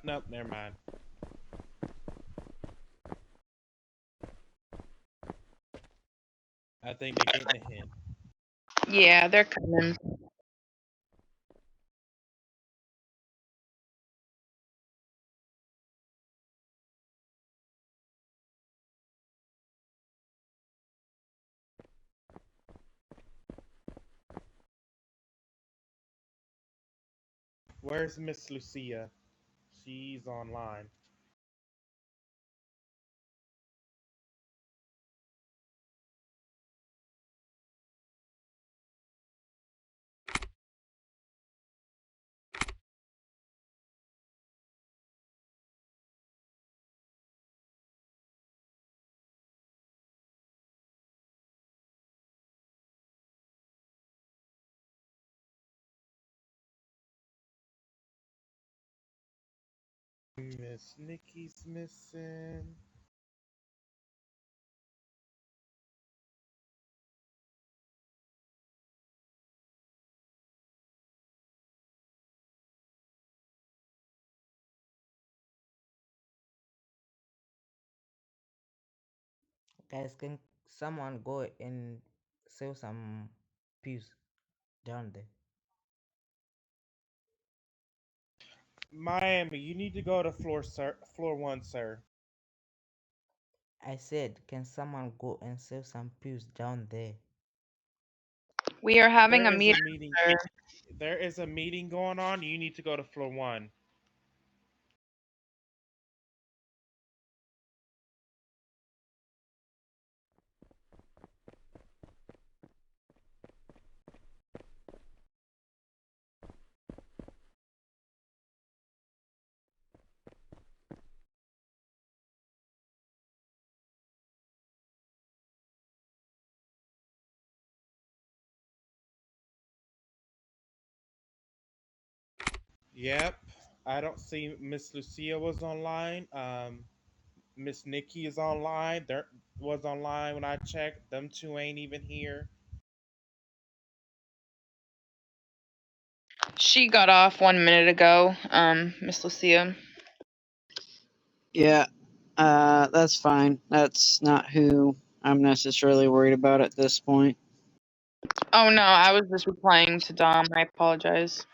Nope, never mind. I think they're getting a hint. Yeah, they're coming. Where's Miss Lucia? She's online. Miss Nikki's missing. Guys, can someone go and save some pews down there? Miami, you need to go to floor one, sir. I said, can someone go and save some pews down there? We are having There a is a meeting, meeting. sir. There is a meeting going on. You need to go to floor one. Yep. I don't see Miss Lucia was online. Miss Nikki is online. There was online when I checked. Them two ain't even here. She got off 1 minute ago, Miss Lucia. Yeah, that's fine. That's not who I'm necessarily worried about at this point. Oh no, I was just replying to Dom. I apologize.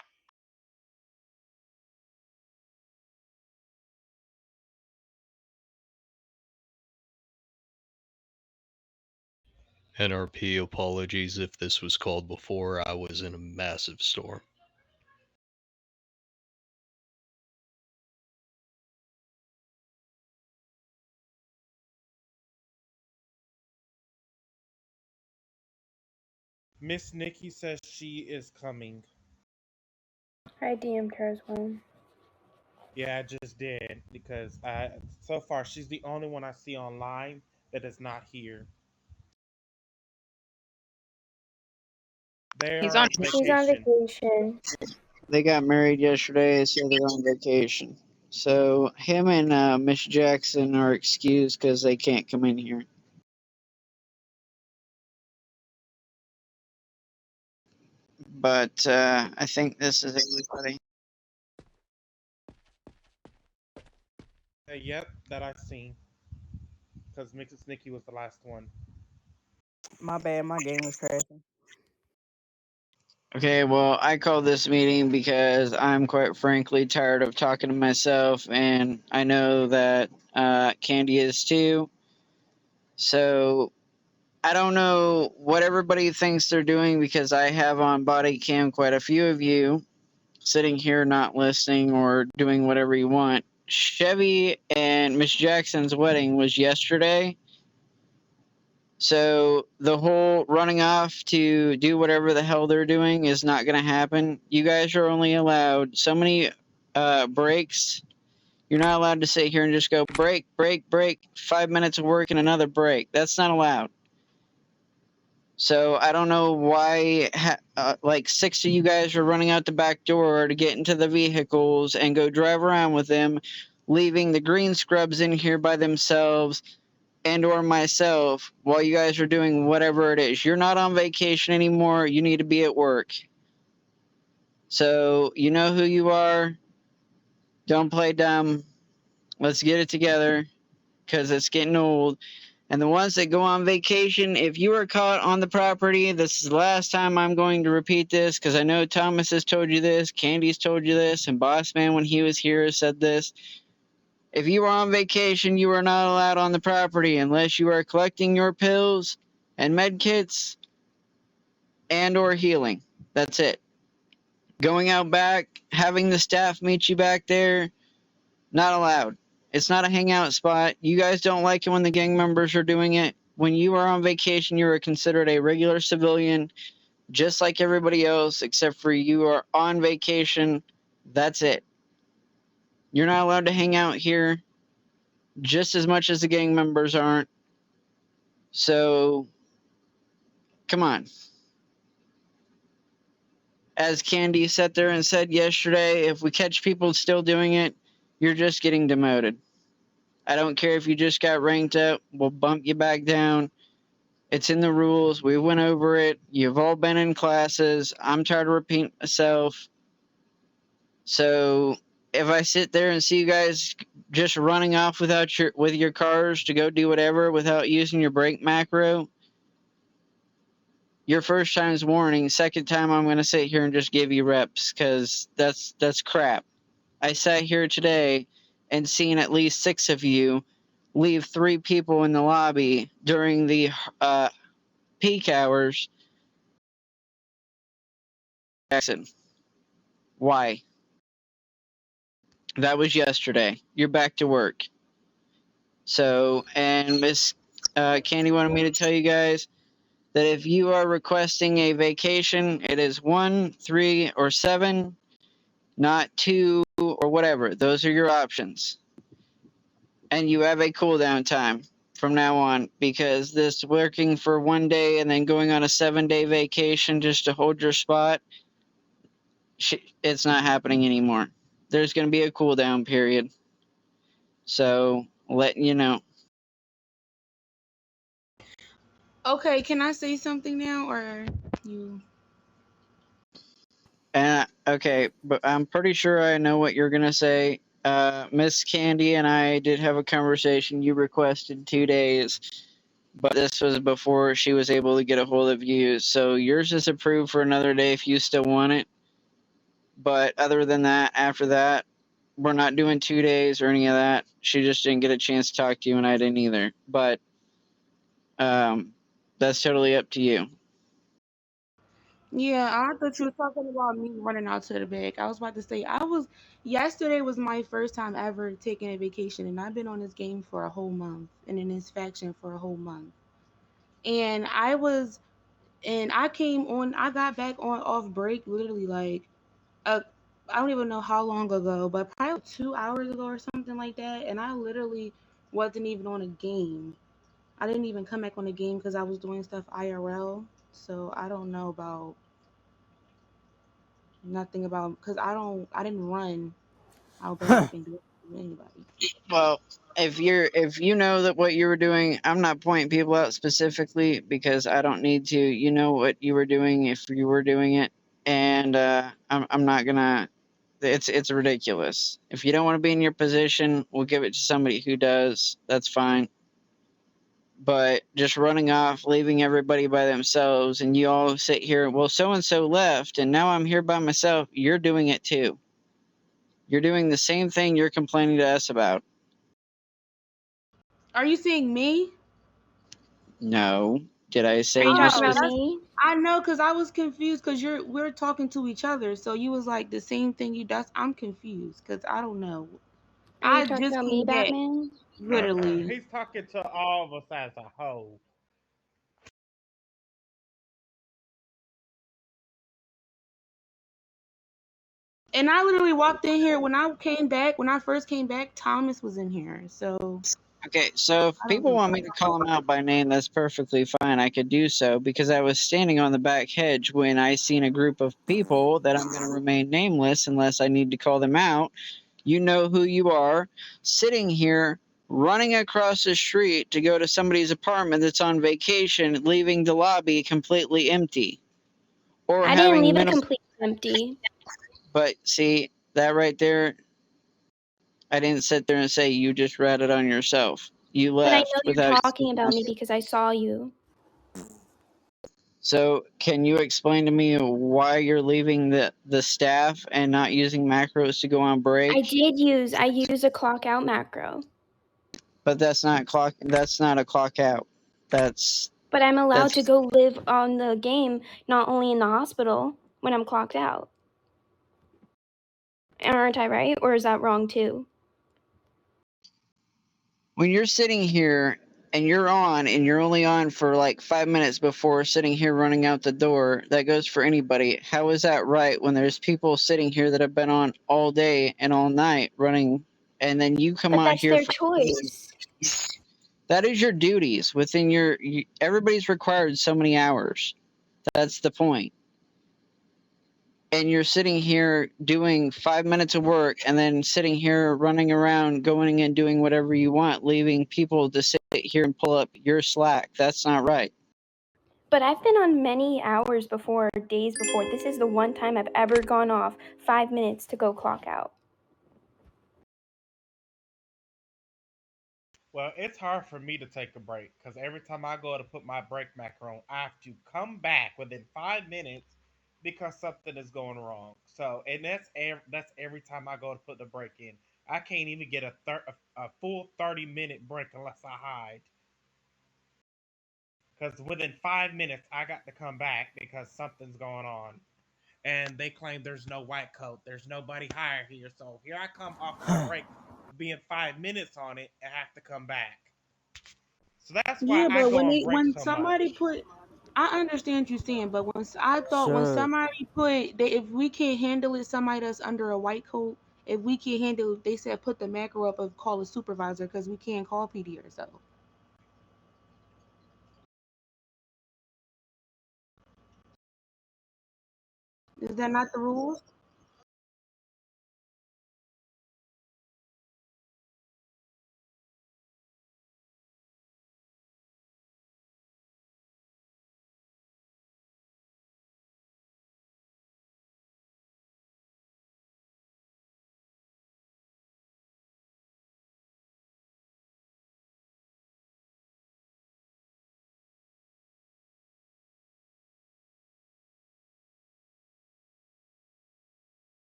NRP apologies if this was called before. I was in a massive storm. Miss Nikki says she is coming. I DM'd her as well. Yeah, I just did because so far she's the only one I see online that is not here. They He's are on. on He's on vacation. vacation. They got married yesterday, so they're on vacation. So him and Miss Jackson are excused because they can't come in here. But I think this is everybody. Yep, that I've seen because Mrs. Nikki was the last one. My bad, my game was crashing. Okay, well, I called this meeting because I'm quite frankly tired of talking to myself, and I know that Candy is too. So I don't know what everybody thinks they're doing because I have on body cam quite a few of you sitting here not listening or doing whatever you want. Chevy and Miss Jackson's wedding was yesterday. So the whole running off to do whatever the hell they're doing is not going to happen. You guys are only allowed so many breaks. You're not allowed to sit here and just go break, break, break, 5 minutes of work and another break. That's not allowed. So I don't know why, like 6 of you guys are running out the back door to get into the vehicles and go drive around with them, leaving the green scrubs in here by themselves and or myself while you guys are doing whatever it is. You're not on vacation anymore. You need to be at work. So you know who you are. Don't play dumb. Let's get it together because it's getting old. And the ones that go on vacation, if you are caught on the property, this is the last time I'm going to repeat this because I know Thomas has told you this, Candy's told you this, and Bossman when he was here said this. If you are on vacation, you are not allowed on the property unless you are collecting your pills and med kits and or healing. That's it. Going out back, having the staff meet you back there, not allowed. It's not a hangout spot. You guys don't like it when the gang members are doing it. When you are on vacation, you are considered a regular civilian, just like everybody else, except for you are on vacation. That's it. You're not allowed to hang out here just as much as the gang members aren't. So, come on. As Candy sat there and said yesterday, if we catch people still doing it, you're just getting demoted. I don't care if you just got ranked up. We'll bump you back down. It's in the rules. We went over it. You've all been in classes. I'm tired of repeating myself. So if I sit there and see you guys just running off with your cars to go do whatever without using your brake macro, your first time's warning. Second time, I'm going to sit here and just give you reps because that's crap. I sat here today and seen at least 6 of you leave 3 people in the lobby during the peak hours. Jackson, why? That was yesterday. You're back to work. So, and Miss Candy wanted me to tell you guys that if you are requesting a vacation, it is 1, 3, or 7, not 2 or whatever. Those are your options. And you have a cooldown time from now on because this working for 1 day and then going on a 7-day vacation just to hold your spot, it's not happening anymore. There's going to be a cooldown period. So, letting you know. Okay, can I say something now, or you? Okay, but I'm pretty sure I know what you're gonna say. Miss Candy and I did have a conversation. You requested 2 days, but this was before she was able to get a hold of you. So yours is approved for another day if you still want it. But other than that, after that, we're not doing 2 days or any of that. She just didn't get a chance to talk to you, and I didn't either. But that's totally up to you. Yeah, I thought you were talking about me running out to the back. I was about to say yesterday was my first time ever taking a vacation, and I've been on this game for a whole month and in this faction for a whole month. And I came on. I got back on off break literally like I don't even know how long ago, but probably 2 hours ago or something like that. And I literally wasn't even on a game. I didn't even come back on the game because I was doing stuff IRL. So I don't know about nothing about because I didn't run out back and do it to anybody. Well, if you know that what you were doing, I'm not pointing people out specifically because I don't need to. You know what you were doing if you were doing it, and I'm not gonna. It's ridiculous. If you don't want to be in your position, we'll give it to somebody who does. That's fine. But just running off, leaving everybody by themselves, and you all sit here. Well, so and so left, and now I'm here by myself. You're doing it too. You're doing the same thing you're complaining to us about. Are you saying me? No. Did I say Are you you talking about Oh, me? I know because I was confused because we're talking to each other. So you was like the same thing you does. I'm confused because I don't know. Are you I talking just about me, came back, Batman? literally. He's talking to all of us as a whole. And I literally walked in here when I first came back, Thomas was in here. So Okay, so if I don't people know. want me to call them out by name, that's perfectly fine. I could do so because I was standing on the back hedge when I seen a group of people that I'm going to remain nameless unless I need to call them out. You know who you are, sitting here running across the street to go to somebody's apartment that's on vacation, leaving the lobby completely empty. Or I didn't having leave it minimal. completely empty. But see, that right there, I didn't sit there and say you just read it on yourself. You But I know left you're without talking about me because I saw you. So can you explain to me why you're leaving the staff and not using macros to go on break? I used a clock out macro. But that's not a clock out. But I'm allowed to That's go live on the game, not only in the hospital when I'm clocked out. Aren't I right? Or is that wrong too? when you're sitting here and you're on and you're only on for like 5 minutes before sitting here running out the door. That goes for anybody. How is that right when there's people sitting here that have been on all day and all night running, and then you come But on that's here their for choice. that is your duties within everybody's required so many hours. That's the point. And you're sitting here doing 5 minutes of work and then sitting here running around, going and doing whatever you want, leaving people to sit here and pull up your slack. That's not right. But I've been on many hours before, days before. This is the one time I've ever gone off 5 minutes to go clock out. Well, it's hard for me to take a break because every time I go to put my break macro on, I have to come back within 5 minutes because something is going wrong. So, and that's every time I go to put the break in. I can't even get a full 30-minute break unless I hide. Because within 5 minutes, I got to come back because something's going on. And they claim there's no white coat. There's nobody hired here. So here I come off my break, being 5 minutes on it, and have to come back. So that's why Yeah, I but go on break when so somebody much. put, I understand you saying, but I thought when So somebody put, if we can't handle it, somebody that's under a white coat, if we can't handle it, they said put the macro up and call a supervisor because we can't call PD ourselves. Is that not the rules?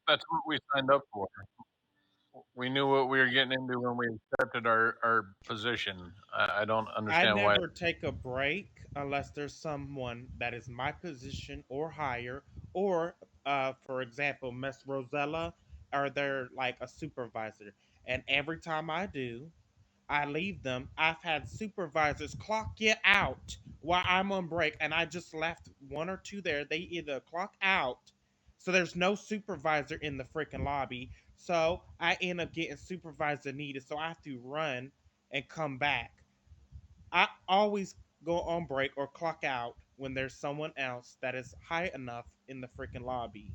That's what we signed up for. We knew what we were getting into when we accepted our position. I don't I understand why. never take a break unless there's someone that is my position or higher, or for example, Miss Rosella, or they're like a supervisor. And every time I do, I leave them. I've had supervisors clock you out while I'm on break, and I just left one or two there. They either clock out, so there's no supervisor in the freaking lobby. So I end up getting supervisor needed, so I have to run and come back. I always go on break or clock out when there's someone else that is high enough in the freaking lobby.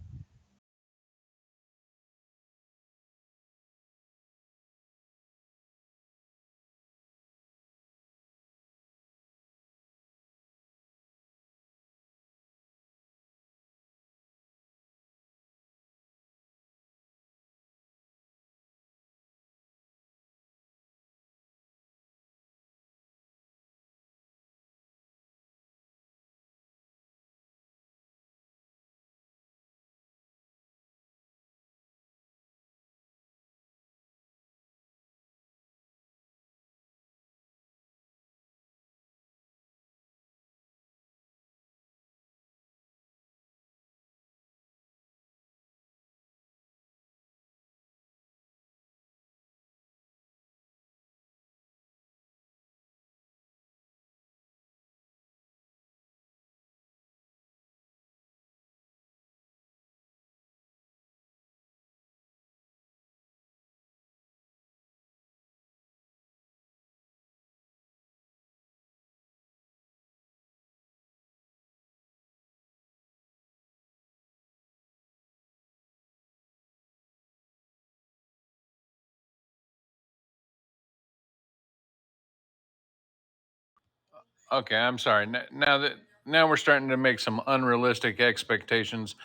Okay, I'm sorry. Now that now we're starting to make some unrealistic expectations.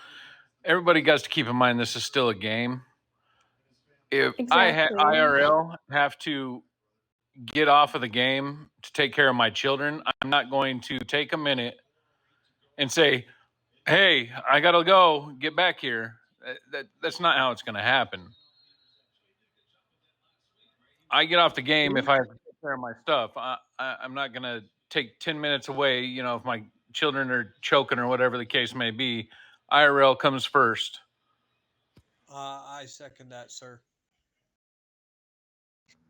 Everybody got to keep in mind this is still a game. If Exactly. IRL have to get off of the game to take care of my children, I'm not going to take a minute and say, "Hey, I gotta go. Get back here." That's not how it's going to happen. I get off the game if I have to take care of my stuff. I'm not going to take 10 minutes away. You know, if my children are choking or whatever the case may be, IRL comes first. I second that, sir.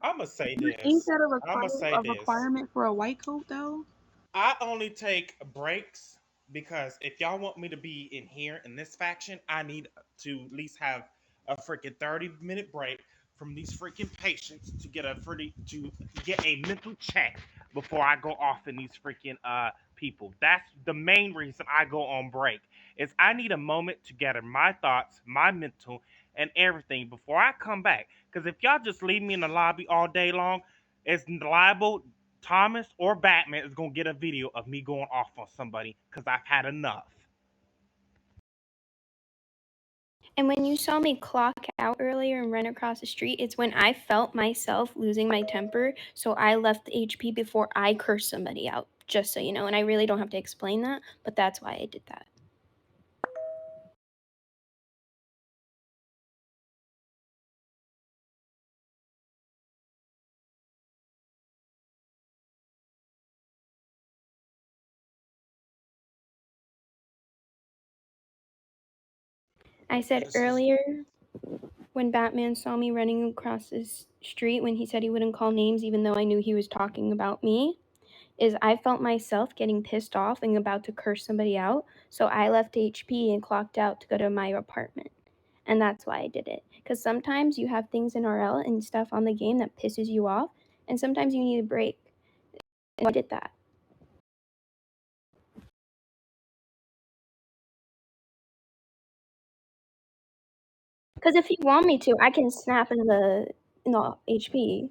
I'm gonna say Ain't this. that I'm gonna say a this. requirement for a white coat though? I only take breaks because if y'all want me to be in here in this faction, I need to at least have a freaking 30-minute break from these freaking patients to get to get a mental check before I go off in these freaking people. That's the main reason I go on break. Is I need a moment to gather my thoughts, my mental, and everything before I come back. Because if y'all just leave me in the lobby all day long, it's liable Thomas or Batman is gonna get a video of me going off on somebody because I've had enough. And when you saw me clock out earlier and run across the street, it's when I felt myself losing my temper. So I left the HP before I cursed somebody out, just so you know. And I really don't have to explain that, but that's why I did that. I said earlier when Batman saw me running across this street when he said he wouldn't call names even though I knew he was talking about me, is I felt myself getting pissed off and about to curse somebody out. So I left HP and clocked out to go to my apartment. And that's why I did it. Because sometimes you have things in RL and stuff on the game that pisses you off, and sometimes you need a break. And I did that. Because if you want me to, I can snap in the HP.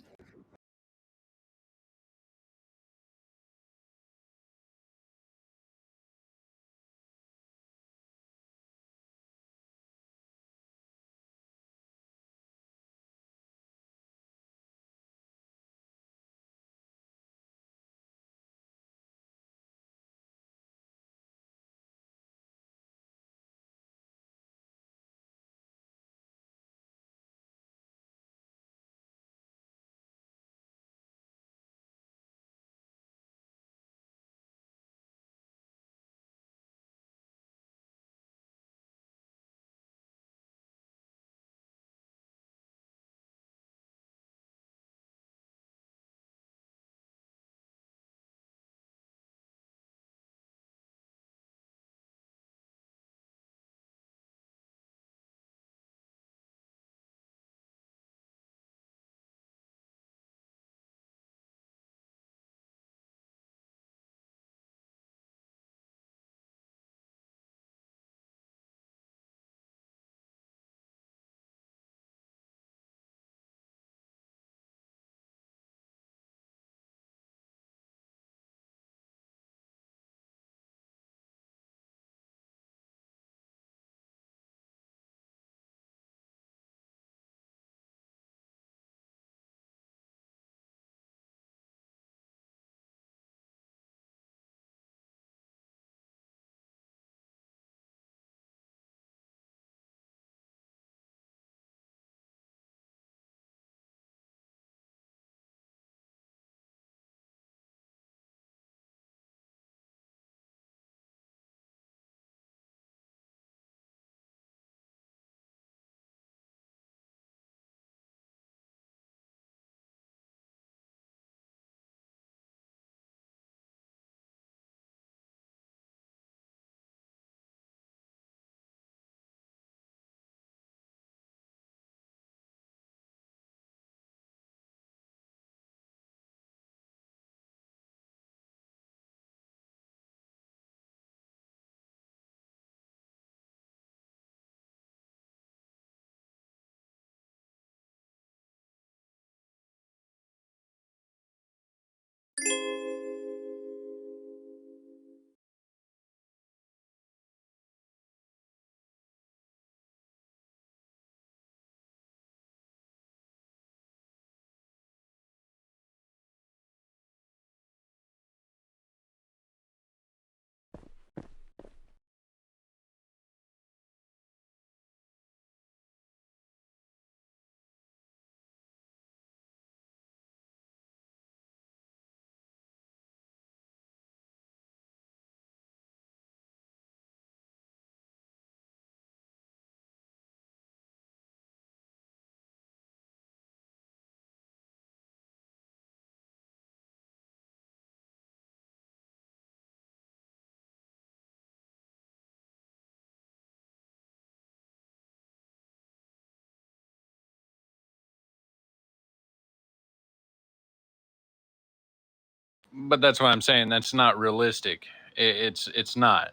But that's what I'm saying. That's not realistic. It's not.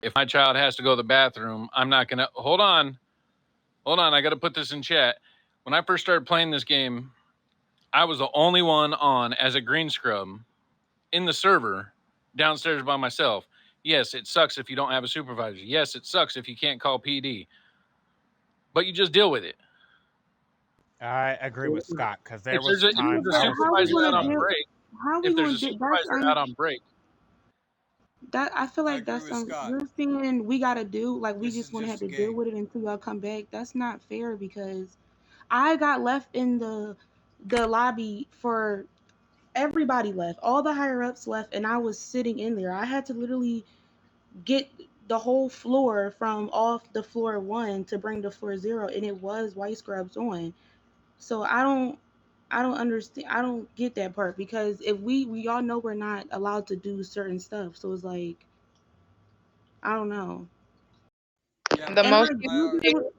If my child has to go to the bathroom, I'm not gonna hold on. I got to put this in chat. When I first started playing this game, I was the only one on as a green scrub in the server downstairs by myself. Yes, it sucks if you don't have a supervisor. Yes, it sucks if you can't call PD. But you just deal with it. I agree with Scott because there If there's was a, if times there's a I was How we supervisor gonna out on screaming. do? break, How we if there's gonna a do? That's supervisor out on break, that. I feel I like agree that's with Scott. you're saying we gotta do like we This just is wanna just have a to deal game. with it until y'all come back. That's not fair because I got left in the lobby for everybody left. All the higher ups left, and I was sitting in there. I had to literally get the whole floor from off the floor 1 to bring the floor 0, and it was white scrubs on. So I don't understand. I don't get that part because if we all know we're not allowed to do certain stuff. So it's like I don't know. Yeah, The And most like you you can just do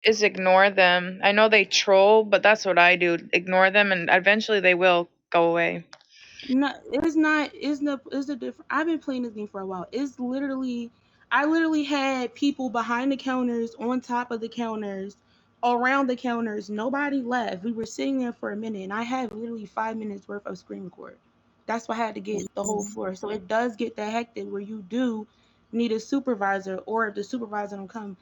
is ignore them. I know they troll, but that's what I do. Ignore them, and eventually they will go away. no, it's not. It's the different. I've been playing this game for a while. It's literally, I literally had people behind the counters, on top of the counters, around the counters. Nobody left. We were sitting there for a minute, and I had literally 5 minutes worth of screen record. That's why I had to get the whole floor. So it does get that hectic where you do need a supervisor, or if the supervisor don't come,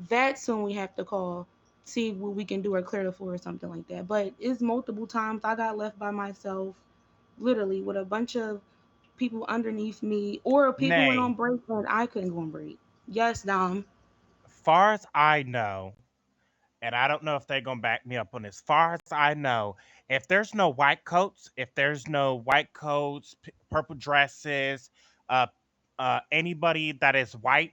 that's when we have to call, see what we can do or clear the floor or something like that. But it's multiple times I got left by myself literally with a bunch of people underneath me, or people went on Nay, break and I couldn't go on break. Yes, Dom. far as I know, and I don't know if they're gonna back me up on this. Far as I know, if there's no white coats, purple dresses, uh, anybody that is white,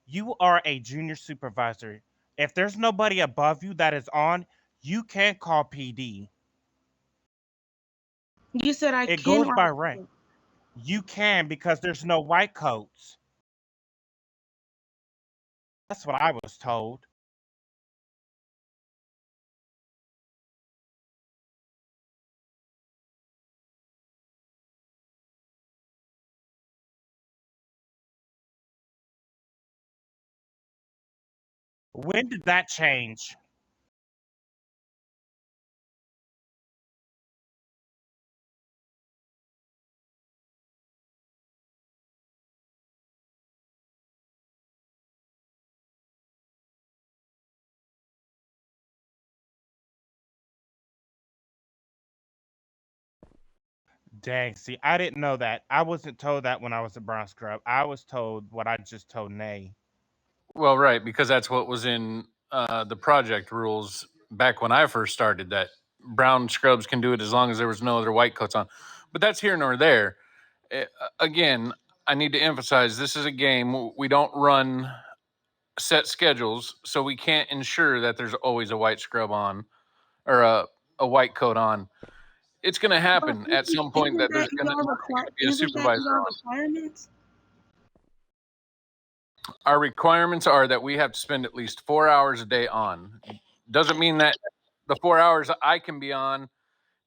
you are a junior supervisor. If there's nobody above you that is on, you can't call PD. You said I It can goes or I by rank. can't. You can because there's no white coats. That's what I was told. When did that change? Dang, see, I didn't know that. I wasn't told that when I was a brown scrub. I was told what I just told Nay. well, right, because that's what was in the project rules back when I first started. That brown scrubs can do it as long as there was no other white coats on. But that's here nor there. Again, I need to emphasize this is a game. We don't run set schedules, so we can't ensure that there's always a white scrub on or a white coat on. It's going to But happen at some point isn't that that there's going to be a isn't that supervisor your on. requirements? Our requirements are that we have to spend at least 4 hours a day on. Doesn't mean that the 4 hours I can be on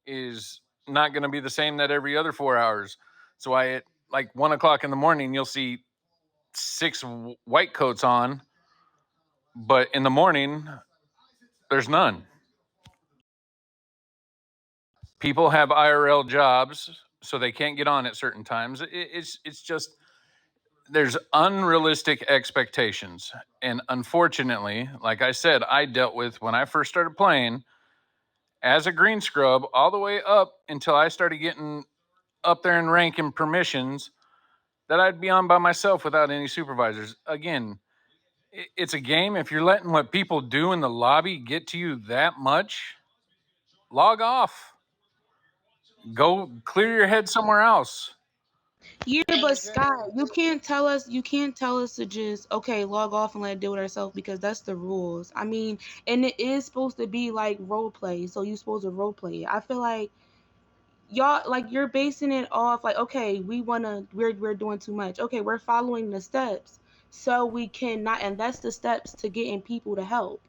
is not going to be the same that every other 4 hours. So at like 1 o'clock in the morning, you'll see 6 white coats on, but in the morning, there's none. People have IRL jobs, so they can't get on at certain times. It's just there's unrealistic expectations, and unfortunately, like I said, I dealt with when I first started playing as a green scrub all the way up until I started getting up there in rank and permissions that I'd be on by myself without any supervisors. Again, it's a game. If you're letting what people do in the lobby get to you that much, log off. Go clear your head somewhere else. Yeah, but Scott, you can't tell us to just okay log off and let it deal with ourselves because that's the rules. I mean, and it is supposed to be like role play, so you're supposed to role play. I feel like y'all like you're basing it off like okay we're doing too much, okay we're following the steps so we cannot, and that's the steps to getting people to help.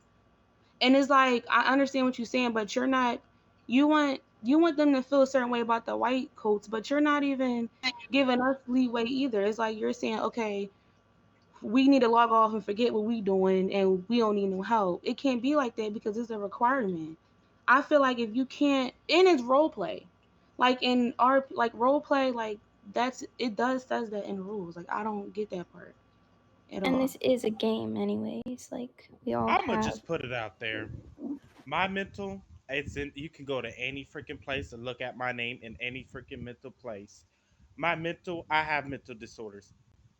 And it's like I understand what you're saying, but you're not, you want You want them to feel a certain way about the white coats, but you're not even giving us leeway either. It's like you're saying, okay, we need to log off and forget what we doing and we don't need no help. It can't be like that because it's a requirement. I feel like if you can't, and it's role play. Like in our like role play, like that's it does says that in the rules. Like I don't get that part at And all. this is a game, anyways. Like we all I'm gonna have. just put it out there. My mental, it's in. You can go to any freaking place and look at my name in any freaking mental place. My mental, I have mental disorders.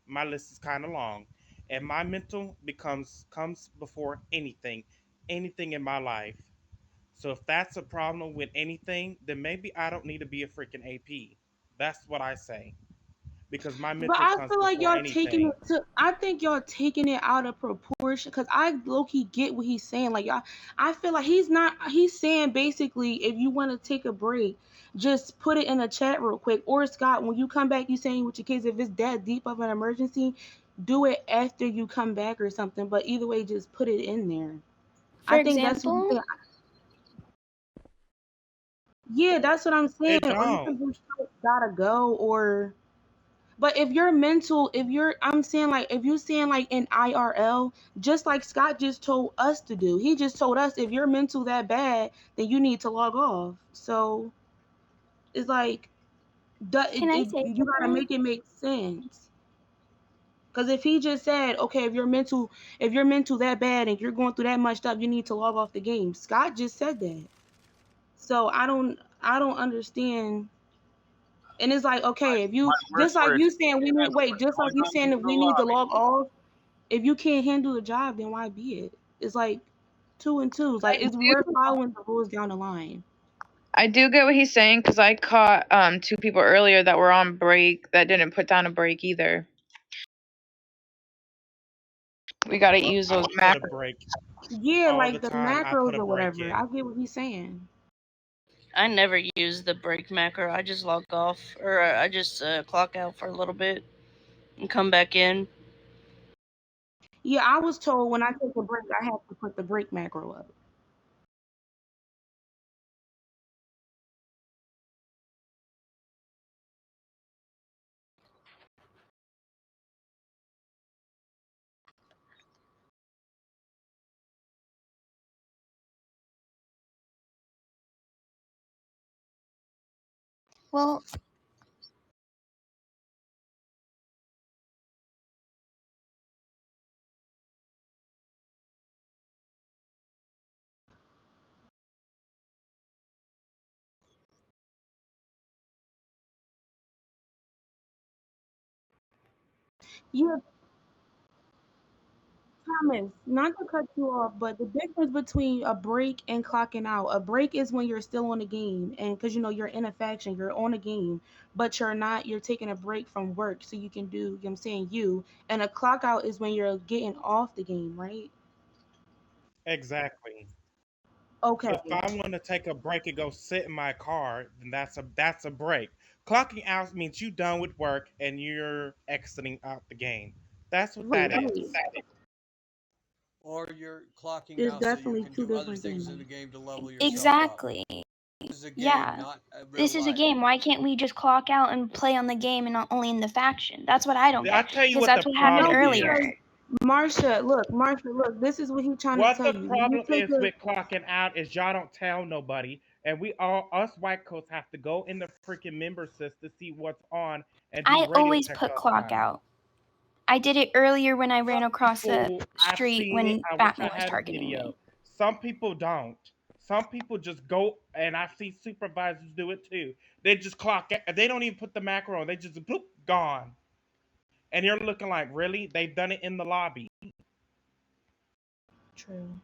My list is kind of long, and my mental becomes comes before anything in my life. So if that's a problem with anything, then maybe I don't need to be a freaking AP. That's what I say because my But mental I comes feel like before y'all taking anything. it to. I think y'all taking it out of proportion. Cause I low key get what he's saying. Like y'all, I feel like he's not. He's saying basically, if you want to take a break, just put it in the chat real quick. Or Scott, when you come back, you saying with your kids, if it's that deep of an emergency, do it after you come back or something. But either way, just put it in there. For I think that's what he's example, saying. Yeah, that's what I'm saying. It Or you don't. can just gotta go or. But if you're mental, if you're, I'm saying like, if you saying like in IRL, just like Scott just told us to do, he just told us if you're mental that bad, then you need to log off. So it's like, can I say you gotta something? make it make sense. Because if he just said, okay, if you're mental that bad and you're going through that much stuff, you need to log off the game. Scott just said that. So I don't understand. And it's like, okay, if you My just worst like words. you saying we need wait, just like you saying that we need to log off. If you can't handle the job, then why be it? It's like two and twos. Like I it's we're following the rules down the line. I do get what he's saying because I caught two people earlier that were on break that didn't put down a break either. We gotta Well, use I those put a macros. break Yeah, all the like the time. I put macros a or break whatever. in. I get what he's saying. I never use the break macro. I just log off or I just clock out for a little bit and come back in. Yeah, I was told when I take a break, I have to put the break macro up. Well, Yeah, Thomas, not to cut you off, but the difference between a break and clocking out, a break is when you're still on the game, and because you know you're in a faction, you're on a game, but you're not, you're taking a break from work so you can do, you know what I'm saying, and a clock out is when you're getting off the game, right? Exactly. So if Okay, I want to take a break and go sit in my car, then that's a break. Clocking out means you done with work and you're exiting out the game. That's what right, that is. right. Or you're clocking There's out so you definitely can two do other different things things. in the game to level yourself up. exactly. This is a game, Yeah. not real This is a life. game. Why can't we just clock out and play on the game and not only in the faction? That's what I don't I get. tell you Because what the that's what happened No, problem earlier. is. because Marsha, look, this is what he's trying to What tell the you. When you problem take is a with clocking out is y'all don't tell nobody, and we all us white coats have to go in the freaking member sys to see what's on and do I radio always check put all the clock time. out. I did it earlier when I ran Some across the people, I've street seen it. when I wish Batman I was had a targeting video. me. Some people don't. Some people just go, and I see supervisors do it too. They just clock it. They don't even put the macro on. They just bloop, gone. And you're looking like, really? They've done it in the lobby. true.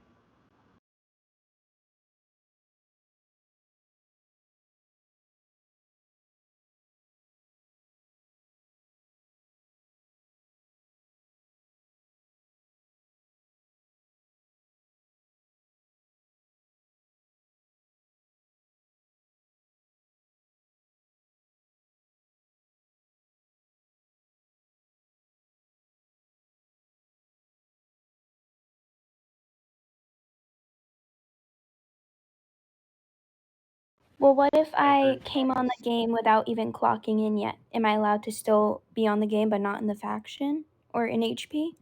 Well, what if I There's came on the always game without even clocking in yet? Am I allowed to still be on the game but not in the faction or in HP?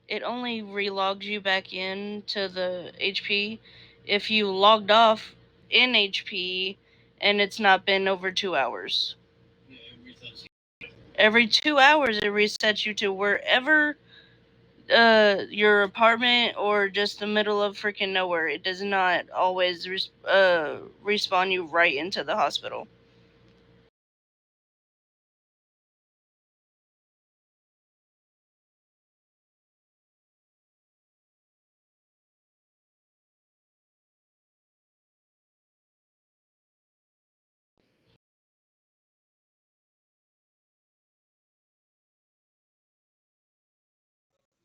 It only relogs you back in to the HP if you logged off in HP and it's not been over 2 hours. Every 2 hours, it resets you to wherever your apartment or just the middle of freaking nowhere. It does not always respawn you right into the hospital.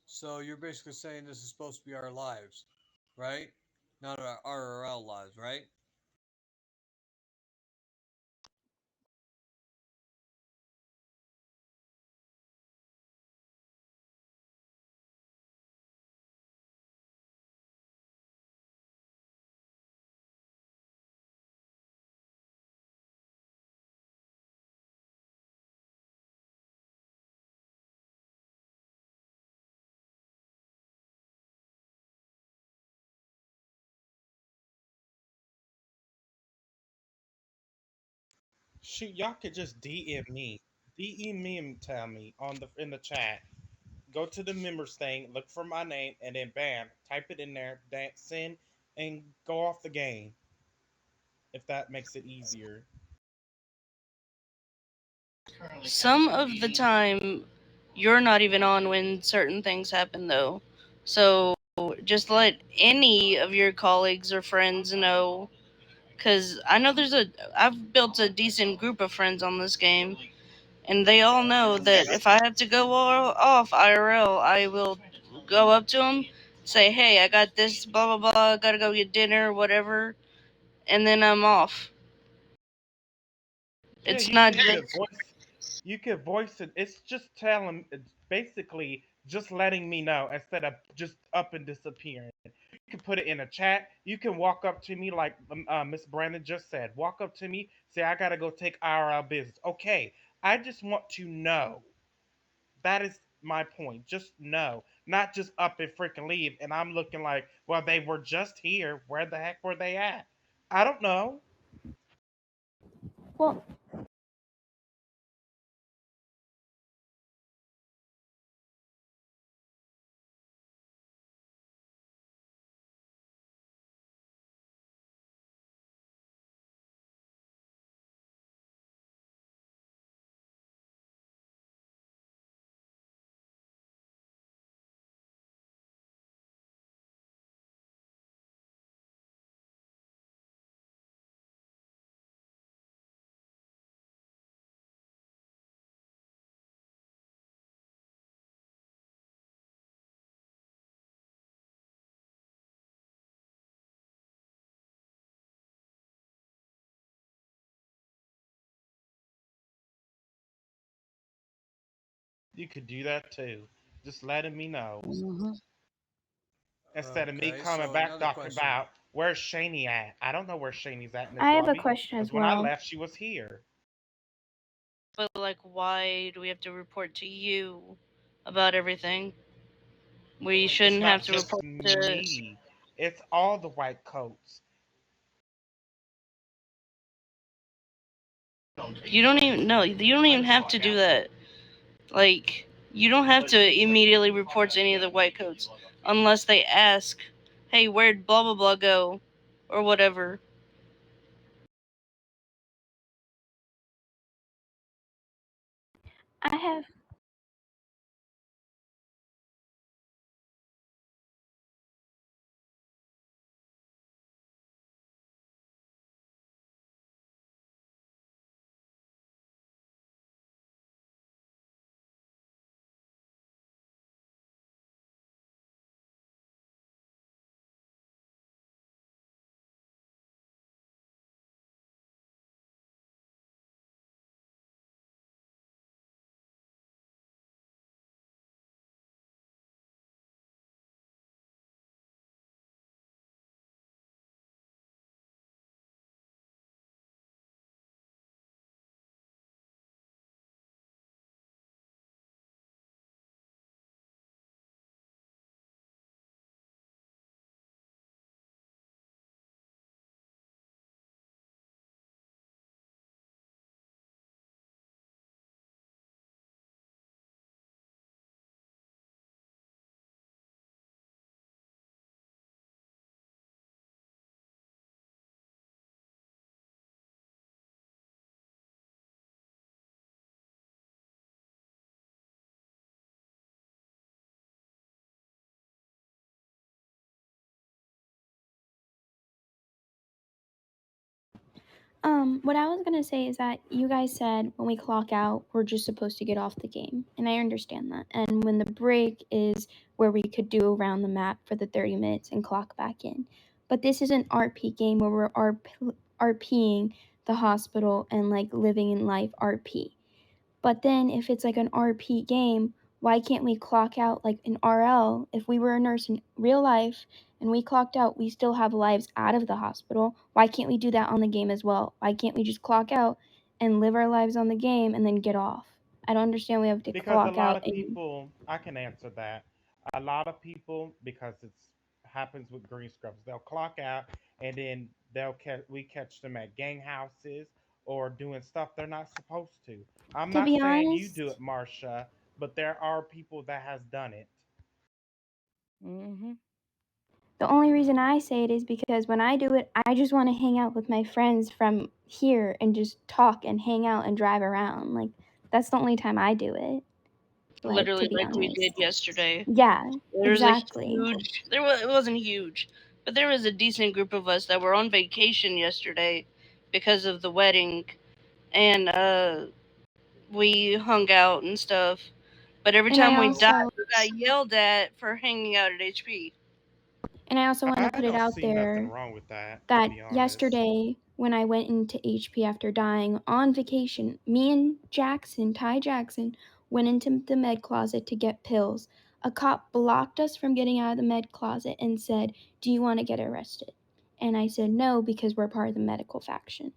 So you're basically saying this is supposed to be our lives, right? Not our RRL lives, right? shoot. Y'all could just DM me and tell me on the in the chat. Go to the members thing, look for my name, and then bam, type it in there, send, and go off the game. If that makes it easier. Some of the time, you're not even on when certain things happen, though. So just let any of your colleagues or friends know. Because I know I've built a decent group of friends on this game, and they all know that if I have to go off IRL, I will go up to them, say, hey, I got this, blah, blah, blah, gotta go get dinner, whatever, and then I'm off. Yeah, It's not just. you could voice it. It's just telling. It's basically just letting me know instead of just up and disappearing. You can put it in a chat. You can walk up to me like Miss Brandon just said. Walk up to me, say I gotta go take IRL business. Okay, I just want to know. That is my point. Just know, not just up and freaking leave. And I'm looking like, well, they were just here. Where the heck were they at? I don't know. Well, You could do that too. Just letting me know. Hmm. Instead of me Okay, coming so back another talking question. about where's Shani at. I don't know where Shani's at in this I have a lobby. question Because as when I well. left, she was here. But like, why do we have to report to you about everything? We It's shouldn't have not to just report to. me. It's all the white coats. You don't even know. You don't even have to do that. Like, you don't have to immediately report to any of the white coats unless they ask, "Hey, where'd blah blah blah go?" or whatever. I have what I was gonna say is that you guys said when we clock out, we're just supposed to get off the game, and I understand that. And when the break is where we could do around the map for the 30 minutes and clock back in. But this is an RP game where we're RPing the hospital and like living in life RP. But then if it's like an RP game, why can't we clock out like an RL? If we were a nurse in real life and we clocked out, we still have lives out of the hospital. Why can't we do that on the game as well? Why can't we just clock out and live our lives on the game and then get off? I don't understand we have to Because a clock lot out of and people, I can answer that. A lot of people, because it's happens with green scrubs, they'll clock out and then we catch them at gang houses or doing stuff they're not supposed to. I'm to not be saying you do honest, it, Marcia, but there are people that has done it. Mm-hmm. the only reason I say it is because when I do it, I just want to hang out with my friends from here and just talk and hang out and drive around. Like that's the only time I do it. Like to Literally, be like we did honest. yesterday. Yeah, There was a exactly. huge. It wasn't huge, but there was a decent group of us that were on vacation yesterday because of the wedding, and we hung out and stuff. But every And I time we died, also we got yelled at for hanging out at HP. want to I put it don't out see nothing there wrong with that, to that be honest. yesterday when I went into HP after dying on vacation, me and Ty Jackson, went into the med closet to get pills. A cop blocked us from getting out of the med closet and said, "Do you want to get arrested?" And I said no because we're part of the medical faction.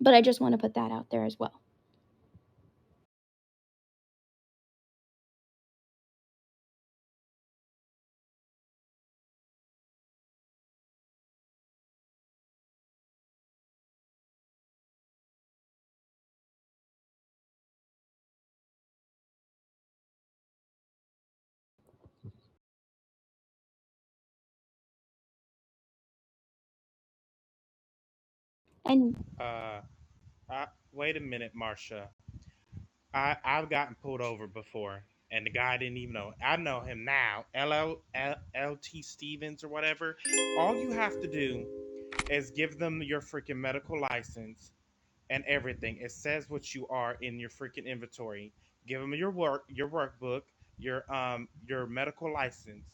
But I just want to put that out there as well. And Uh, Wait a minute, Marcia. I've gotten pulled over before, and the guy didn't even know. I know him now, LT Stevens or whatever. All you have to do is give them your freaking medical license and everything. It says what you are in your freaking inventory. Give them your workbook, your medical license.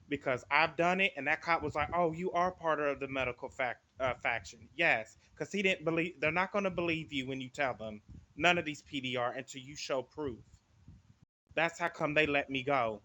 Because I've done it, and that cop was like, "Oh, you are part of the medical faction." Yes, because he didn't believe. They're not going to believe you when you tell them. None of these PDR until you show proof. That's how come they let me go.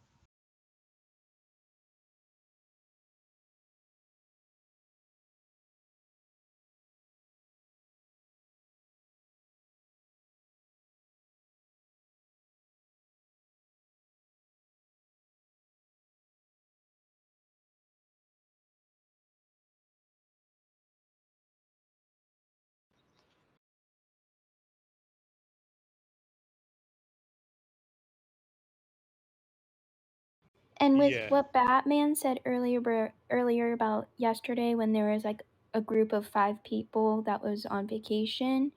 And with Yeah. what Batman said earlier about yesterday when there was like a group of 5 people that was on vacation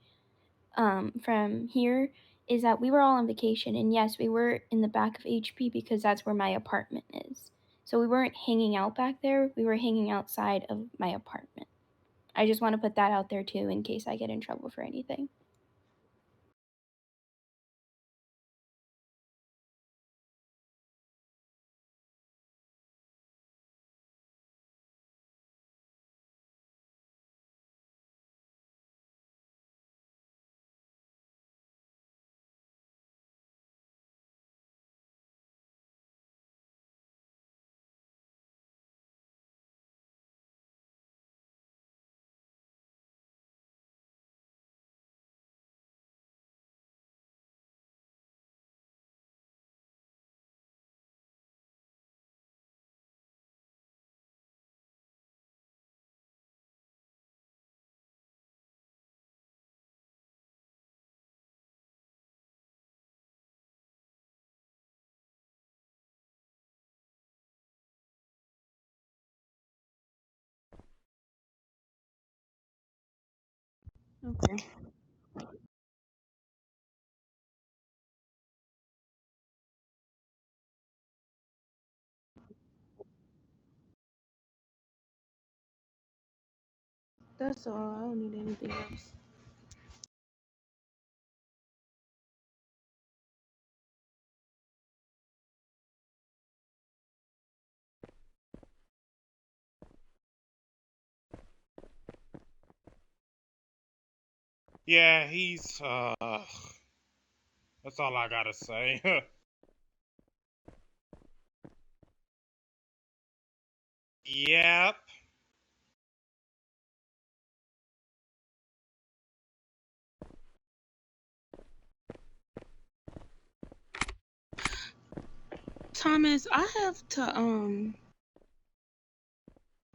from here, is that we were all on vacation, and yes, we were in the back of HP because that's where my apartment is. So we weren't hanging out back there, we were hanging outside of my apartment. I just want to put that out there too in case I get in trouble for anything. Okay. That's all. I don't need anything else. Yeah, he's that's all I gotta say. Yep. Thomas, I have to